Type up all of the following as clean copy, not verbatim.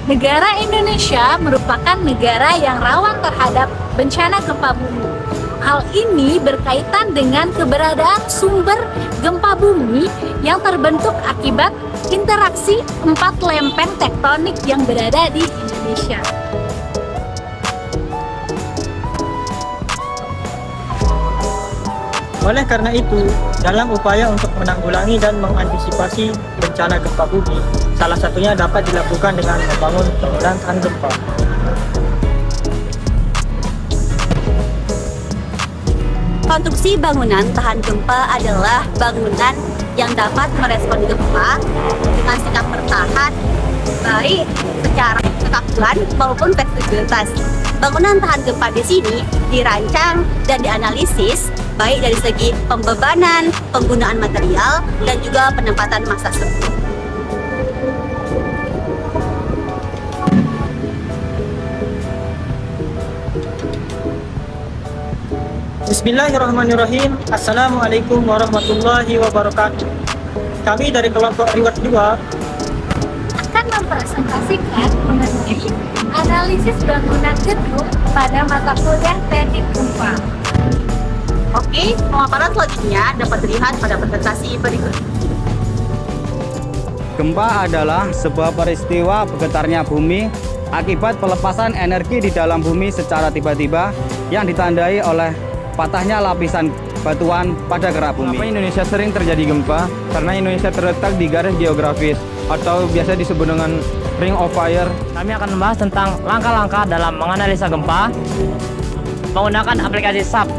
Negara Indonesia merupakan negara yang rawan terhadap bencana gempa bumi. Hal ini berkaitan dengan keberadaan sumber gempa bumi yang terbentuk akibat interaksi 4 lempeng tektonik yang berada di Indonesia. Oleh karena itu, dalam upaya untuk menanggulangi dan mengantisipasi bencana gempa bumi, salah satunya dapat dilakukan dengan membangun bangunan tahan gempa. Konstruksi bangunan tahan gempa adalah bangunan yang dapat merespon gempa dengan sikap bertahan, baik secara kekakuan maupun fleksibilitas. Bangunan tahan gempa di sini dirancang dan dianalisis baik dari segi pembebanan, penggunaan material, dan juga penempatan massa struktur. Bismillahirrahmanirrahim. Assalamualaikum warahmatullahi wabarakatuh. Kami dari kelompok Reward 2 akan mempresentasikan mengenai analisis bangunan gedung pada mata kuliah teknik gempa. Oke, pemaparan selanjutnya dapat dilihat pada presentasi berikut. Gempa adalah sebuah peristiwa bergetarnya bumi akibat pelepasan energi di dalam bumi secara tiba-tiba yang ditandai oleh patahnya lapisan batuan pada kerak bumi. Kenapa Indonesia sering terjadi gempa? Karena Indonesia terletak di garis geografis atau biasa disebut dengan Ring of Fire. Kami akan membahas tentang langkah-langkah dalam menganalisa gempa menggunakan aplikasi SAP.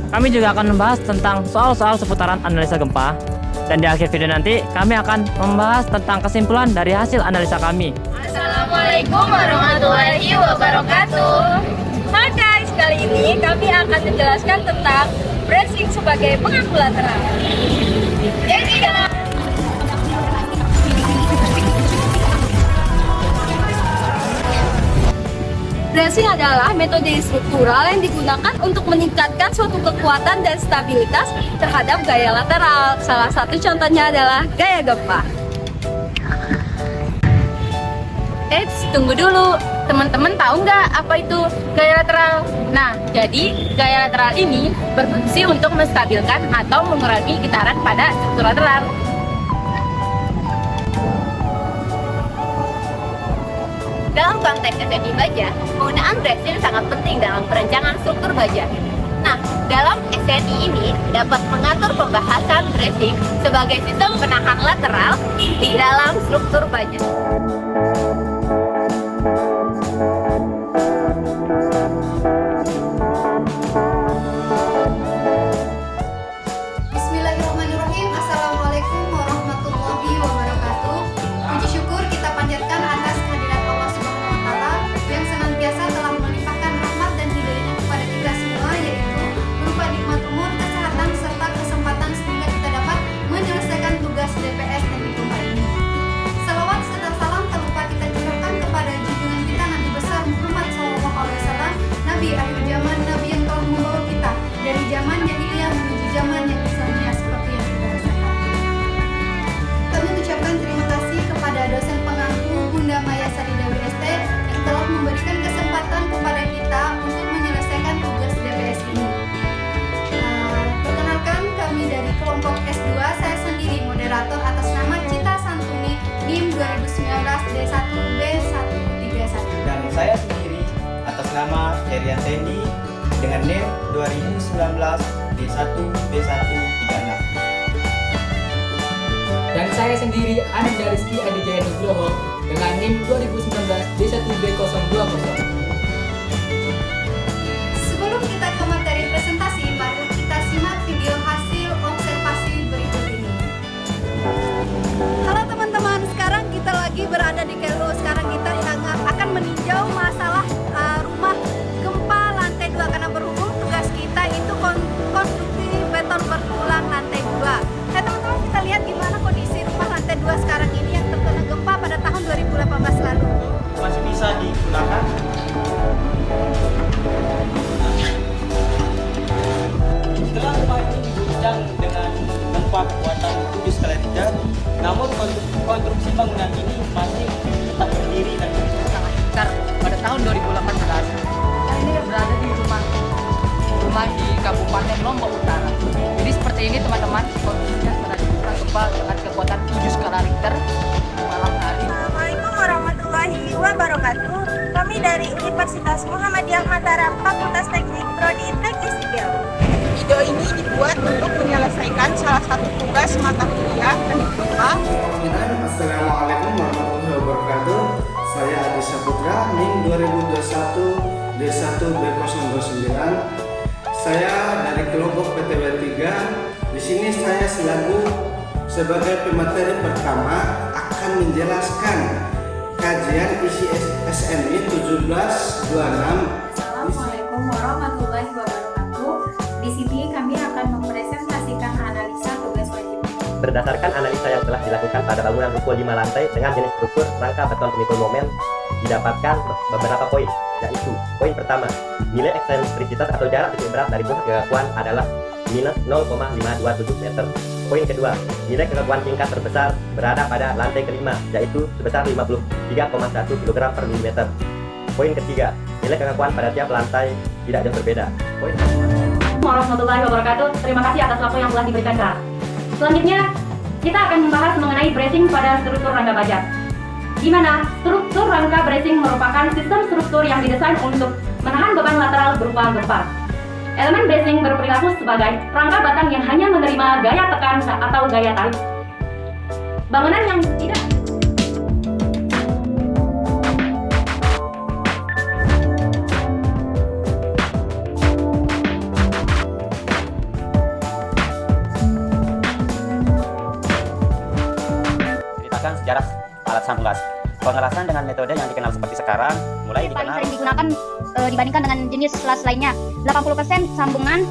Kami juga akan membahas tentang soal-soal seputaran analisa gempa. Dan di akhir video nanti, kami akan membahas tentang kesimpulan dari hasil analisa kami. Assalamualaikum warahmatullahi wabarakatuh. Hai guys, kali ini kami akan menjelaskan tentang bracing sebagai pengaku lateral. Jadi dalam bracing adalah metode struktural yang digunakan untuk meningkatkan suatu kekuatan dan stabilitas terhadap gaya lateral. Salah satu contohnya adalah gaya gempa. Eits, tunggu dulu. Teman-teman tahu nggak apa itu gaya lateral? Nah, jadi gaya lateral ini berfungsi untuk menstabilkan atau mengurangi getaran pada struktur lateral. Dalam konteks SNI baja, penggunaan bracing sangat penting dalam perencanaan struktur baja. Nah, dalam SNI ini dapat mengatur pembahasan bracing sebagai sistem penahan lateral di dalam struktur baja. Bismillahirrahmanirrahim. Assalamualaikum warahmatullahi wabarakatuh. Puji syukur kita panjatkan atas kehadirat Allah Subhanahu wa Ta'ala yang senantiasa telah melimpahkan rahmat dan hidayahnya kepada kita semua, yaitu berupa nikmat umur, kesehatan, serta kesempatan sehingga kita dapat menyelesaikan tugas DPS teknik gempa ini. Salawat serta salam tak lupa kita curahkan kepada junjungan kita Nabi besar Muhammad SAW, Nabi akhir zaman, Nabi yang telah membawa kita dari zaman jahiliyah menuju zaman yang Islamiyah seperti yang kita rasakan. Kami ucapkan terima kasih kepada dosen pengampu Bunda Maya Sari Dewi ST yang telah memberikan kesempatan kepada kita untuk menyelesaikan tugas DPS ini. Perkenalkan, kami dari kelompok S2, saya sendiri moderator atas nama Cita Santuni NIM 2019 D1B131. Dan saya sendiri atas nama Herian Tendi dengan NIM 2019 D1B136. Dan saya sendiri Ananda Rizky Adijaya Nugroho dengan NIM 2019 D1B020. Sebelum kita ke materi presentasi, mari kita simak video hasil observasi berikut ini. Halo teman-teman, sekarang kita lagi berada di Kairo. Sekarang kita Kami dari Universitas Muhammadiyah Mataram, Fakultas Teknik, Prodi Teknik Sipil. Video ini dibuat untuk menyelesaikan salah satu tugas mata kuliah teknik gempa. Assalamualaikum warahmatullahi wabarakatuh. Saya Adi Saputra, NIM 2021 D1B029. Saya dari kelompok PTW 3. Di sini saya sebagai pemateri pertama akan menjelaskan kajian isi SNI 1726. Assalamualaikum warahmatullahi wabarakatuh. Di sini kami akan mempresentasikan analisa tugas wajib. Berdasarkan analisa yang telah dilakukan pada bangunan ruko 5 lantai dengan jenis struktur rangka beton pemikul momen, didapatkan beberapa poin, yaitu poin pertama, nilai eksentrisitas atau jarak titik berat dari pusat kekakuan adalah minus 0,527 meter. Poin kedua, nilai kekakuan tingkat terbesar berada pada lantai kelima, yaitu sebesar 53,1 kg per milimeter. Poin ketiga, nilai kekakuan pada tiap lantai tidak jauh berbeda. Poin warahmatullahi wabarakatuh. Terima kasih atas waktu yang telah diberikan Kak. Selanjutnya, kita akan membahas mengenai bracing pada struktur rangka baja. Di mana struktur rangka bracing merupakan sistem struktur yang didesain untuk menahan beban lateral berupa gempa. Elemen bracing berperilaku sebagai rangka batang yang hanya menerima gaya tekan atau gaya tarik. Bangunan yang tidak sejarah alat sambung gas. Pengelasan dengan metode yang dikenal seperti sekarang mulai dikenal. Paling sering digunakan dibandingkan dengan jenis las lainnya. 80% sambungan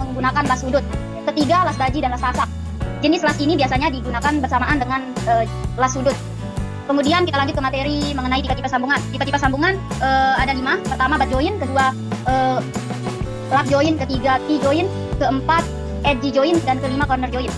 menggunakan las sudut. Ketiga, las daji dan las sasak. Jenis las ini biasanya digunakan bersamaan dengan las sudut. Kemudian kita lanjut ke materi mengenai tipe-tipe sambungan. Tipe-tipe sambungan ada 5. Pertama, butt joint. Kedua, lap joint. Ketiga, key joint. Keempat, edge joint. Dan kelima, corner joint.